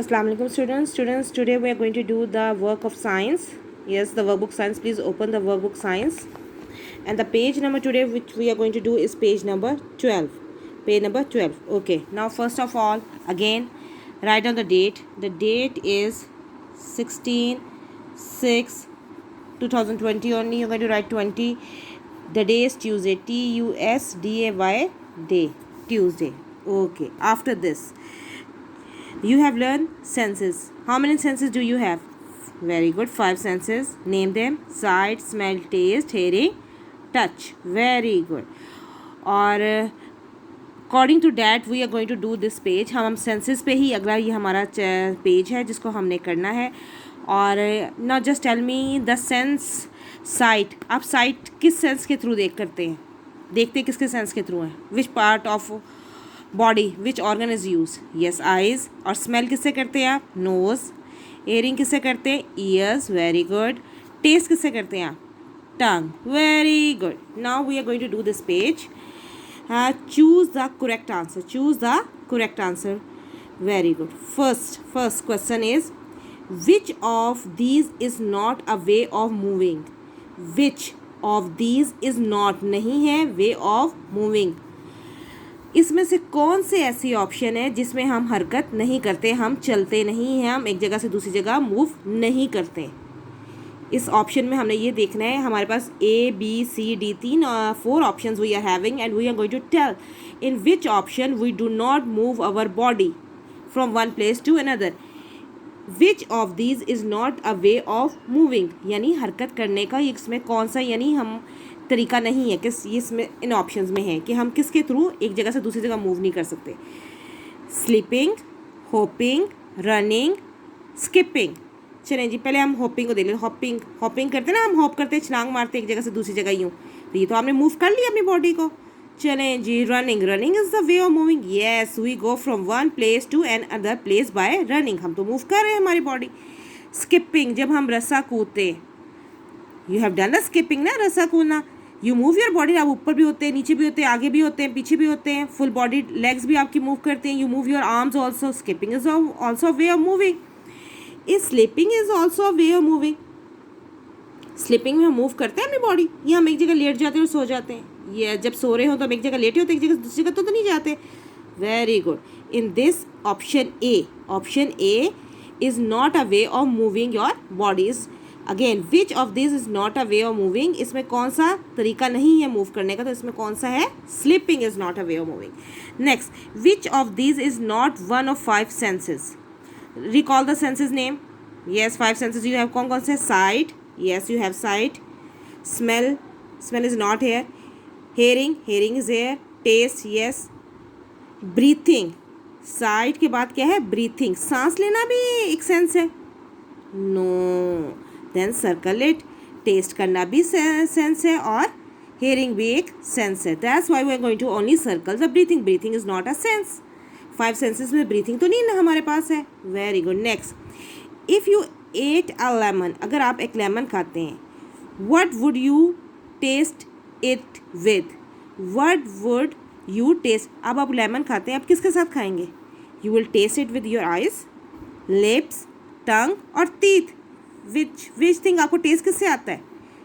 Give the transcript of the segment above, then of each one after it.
Assalamu alaikum students, today we are going to do the work of science. Yes, the workbook science. Please open the workbook science, and the page number today which we are going to do is page number 12. Page number 12. Okay, now first of all, again write down the date. The date is 16/6/2020 only. You're going to write 20. The day is Tuesday. TUSDAY, day, Tuesday. Okay, after this you have learned senses. How many senses do you have? Very good. 5 senses. Name them. Sight, smell, taste, hearing, touch. Very good. और according to that we are going to do this page. हम senses पे ही अगला ये हमारा page है जिसको हमने करना है. और now just tell me the sense sight. आप साइट किस सेंस के थ्रू देखते किसके सेंस के थ्रू हैं? Which part of body, which organ is use? Yes, eyes. और स्मेल किससे करते हैं आप? नोज़. एयरिंग किससे करते हैं? ईयर्स. Very good. टेस्ट किससे करते हैं आप? Tongue. Very good. Now we are going to do this page. Choose the correct answer. Choose the correct answer. Very good. First question is which of these is not a way of moving? Which of these is not, नहीं है, वे of moving. इसमें से कौन से ऐसी option है जिसमें हम हरकत नहीं करते, हम चलते नहीं हैं, हम एक जगह से दूसरी जगह मूव नहीं करते? इस ऑप्शन में हमने ये देखना है. हमारे पास ABCD 4 options we are having and we are going to tell in which option we do not move our body from one place to another. Which of these is not a way of moving, यानी हरकत करने का इसमें कौन सा यानी हम तरीका नहीं है, किस ये इसमें इन ऑप्शंस में है कि हम किसके थ्रू एक जगह से दूसरी जगह मूव नहीं कर सकते. Sleeping, hopping, running, skipping. चलें जी, पहले हम होपिंग को देख लें. हॉपिंग करते हैं ना, हम हॉप करते हैं, छलांग मारते हैं एक जगह से दूसरी जगह यूँ. तो ये तो आपने मूव कर लिया अपनी बॉडी को. चलें जी, running is the way of moving. Yes, we go from one place to another place by running. हम तो मूव कर रहे हैं हमारी बॉडी. स्किपिंग, जब हम रस्सा कूदते, you have done the skipping ना, रस्सा कूदना. You move your body. आप ऊपर भी होते हैं, नीचे भी होते हैं, आगे भी होते हैं, पीछे भी होते हैं, फुल बॉडी लेग्स भी आपकी मूव करते हैं. You move your arms also. Skipping is also way of moving. Is sleeping is also a way of moving. Sleeping में हम मूव करते हैं अपनी बॉडी, ये हम एक जगह लेट जाते हैं और सो जाते हैं. ये जब सो रहे हो तो हम एक जगह लेटे होते हैं, एक जगह दूसरी जगह तो नहीं जाते. Very good. In this option A is not a way of moving your bodies. Again, which of this is not a way of moving, इसमें कौन सा तरीका नहीं है मूव करने का, तो इसमें कौन सा है? Sleeping is not a way of moving. Next, which of this is not one of 5 senses? Recall the senses name. Yes, 5 senses you have. कौन कौन से? Sight. Yes, you have sight. Smell is not here. Hearing is here. Taste, yes. Breathing, sight के बाद क्या है? Breathing. सांस लेना भी एक सेंस है? No. Then circle it. Taste करना भी सेंस है और हेयरिंग भी एक सेंस है. That's why we are going to only circle the breathing. Breathing is not a sense. 5 senses में ब्रीथिंग तो नहीं ना हमारे पास है. Very good. Next, if you ate a lemon, अगर आप एक लेमन खाते हैं, what would you taste it with? What would you taste? अब आप लेमन खाते हैं, आप किसके साथ खाएंगे? You will taste it with your eyes, lips, टंग और टीथ. विच थिंग आपको टेस्ट किससे आता है?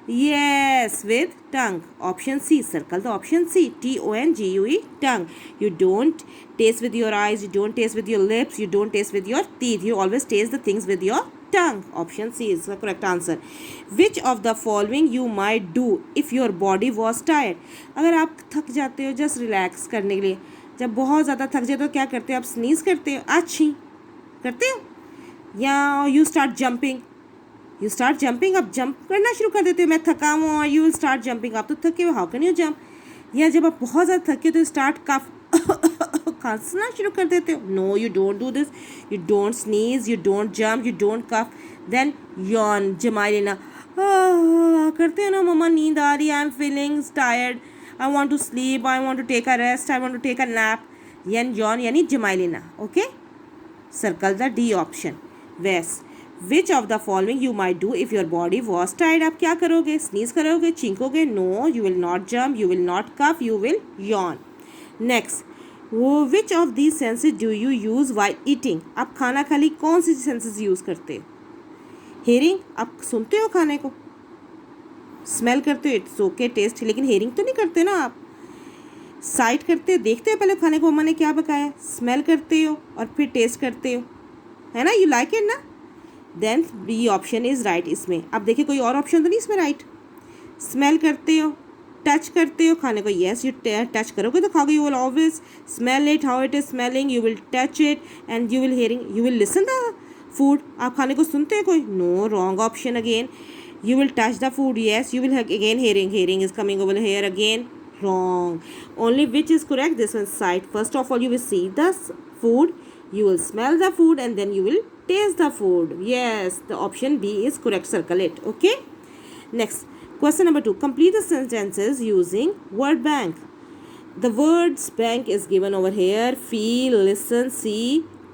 Yes, with tongue. Option C. Circle the option C. TONGUE, tongue. You don't taste with your eyes, you don't taste with your lips, you don't taste with your teeth, you always taste the things with your tongue. Option C is the correct answer. Which of the following you might do if your body was tired? अगर आप थक जाते हो just relax करने के लिए, जब बहुत ज़्यादा थक जाते हो तो क्या करते हो आप? स्नीज करते हो, अच्छी करते हो, या यू स्टार्ट जंपिंग. आप जंप करना शुरू कर देते हो. मैं थका हूँ और यू विल स्टार्ट जंपिंग. आप तो थके हो, हाउ कैन यू जंप? या जब आप बहुत ज़्यादा थके हो तो स्टार्ट खांसना शुरू कर देते हो. No, you don't do this. You don't sneeze, you don't jump, you don't cough. Then yawn, जमाई लेना. करते हो ना, मम्मा नींद आ रही है, I am feeling tired, I want to sleep, I want to take a rest, I want to take a nap. Yawn यानी जमाई लेना. Okay, circle the D option. वेस, which of the following you might do if your body was tired? आप क्या करोगे? Sneeze करोगे, चींकोगे? No, you will not jump, you will not cough, you will yawn. Next, वो which of these senses do you use while eating? आप खाना खाली कौन सी सेंसेस यूज़ करते हो? हेयरिंग, आप सुनते हो खाने को, स्मेल करते हो, इट्स ओके टेस्ट, लेकिन हेयरिंग तो नहीं करते ना आप। साइट करते हो, देखते हो पहले खाने को मम्मा ने क्या पकाया, स्मेल करते हो और फिर टेस्ट करते हो, है ना, यू लाइक इट ना, then B option is right इसमें। अब देखिए कोई और ऑप्शन तो नहीं इसमें राइट। स्मेल करते हो, टच करते हो खाने को, येस यू टच करोगे तो खाओगे, you will always smell it how it is smelling, you will touch it and you will hearing, you will listen the food. आप खाने को सुनते हो कोई? No, wrong option again. You will touch the food, yes, you will again hearing is coming over here again, wrong. Only which is correct? This one sight. First of all you will see the food, you will smell the food and then you will taste the food. Yes, the option B is correct, circle it. Okay, next question number 2. Complete the sentences using word bank. The words bank is given over here: feel, listen, see,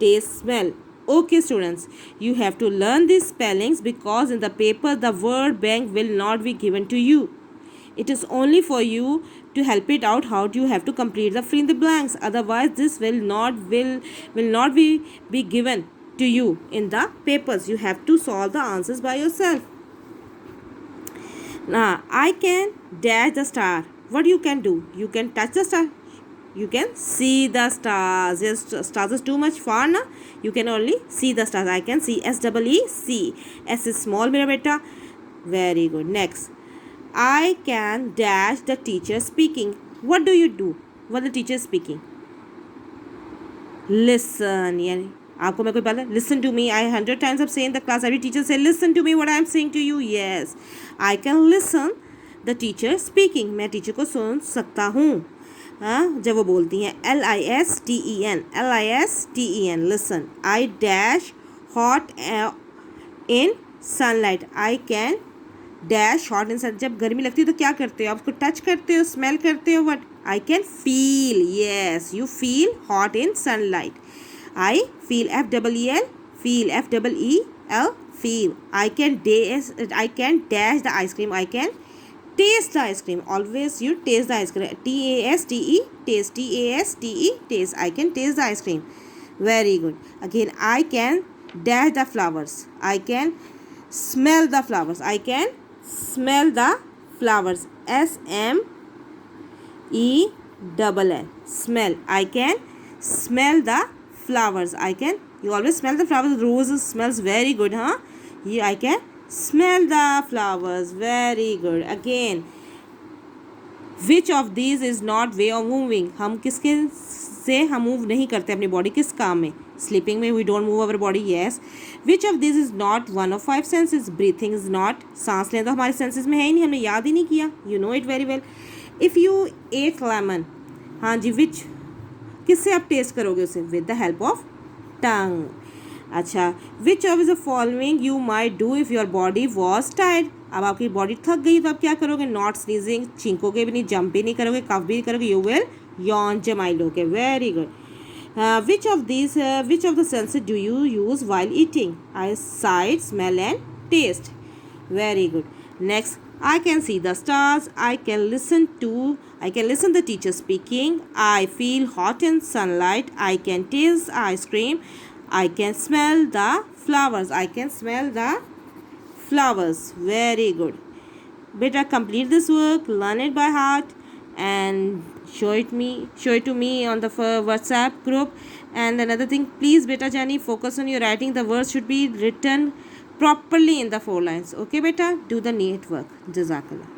taste, smell. Okay students, you have to learn these spellings because in the paper the word bank will not be given to you. It is only for you to help it out how do you have to complete the fill in the blanks. Otherwise this will not be given to you in the papers. You have to solve the answers by yourself. Now I can dash the star. What you can do? You can touch the star, you can see the stars. Yes, stars is too much far na, you can only see the stars. I can see, S-E-E-C. S is small mera beta. Very good. Next, I can dash the teacher speaking. What do you do when the teacher is speaking? Listen. यानी आपको मैं कोई बात है, listen to me. I 100 times have said in the class, every teacher say listen to me what I am saying to you. Yes, I can listen the teacher speaking. मैं teacher को सुन सकता हूँ, हाँ, जब वो बोलती हैं। L-I-S-T-E-N, L-I-S-T-E-N, listen. I dash hot in sunlight. I can dash hot in sun. जब गर्मी लगती है तो क्या करते हो आप? उसको टच करते हो, स्मेल करते हो, what? I can feel. Yes, you feel hot in sunlight. I feel, F-E-E-L, feel, F-E-E-L, feel. I can dash the ice cream. I can taste the ice cream. Always you taste the ice cream. T-A-S-T-E, taste. T-A-S-T-E, taste. I can taste the ice cream. Very good. Again, I can dash the flowers. I can smell the flowers. I can smell the flowers. S-M-E-L-L, smell. I can smell the flowers. I can, you always smell the flowers. Roses smells very good, huh? I can smell the flowers. Very good. Again, which of these is not way of moving? हम किसके से हम move नहीं करते अपनी body, किस काम में? स्लीपिंग में we don't move our body. Yes. Which of this is not one of 5 senses? Breathing is not. सांस लेना तो हमारे सेंसेस में है ही नहीं, हमने याद ही नहीं किया. You know it very well. If you ate lemon, हाँ जी, विच किससे आप टेस्ट करोगे उसे? With the help of tongue. अच्छा, which of is the following you might do if your body was tired? अब आपकी बॉडी थक गई तो आप क्या करोगे? नॉट स्नीजिंग, छींकोगे भी नहीं, जंप भी नहीं करोगे, कफ भी नहीं करोगे, यू विल यॉन, जमाई लोगे. Very good. Which of the senses do you use while eating? Eye sight, smell and taste. Very good. Next, I can see the stars. I can listen the teacher speaking. I feel hot in sunlight. I can taste ice cream. I can smell the flowers. I can smell the flowers. Very good. Beta, complete this work, learn it by heart and show it to me on the WhatsApp group. And another thing, please beta Jani, focus on your writing. The words should be written properly in the 4 lines. Okay beta, do the neat work. Jazakallah.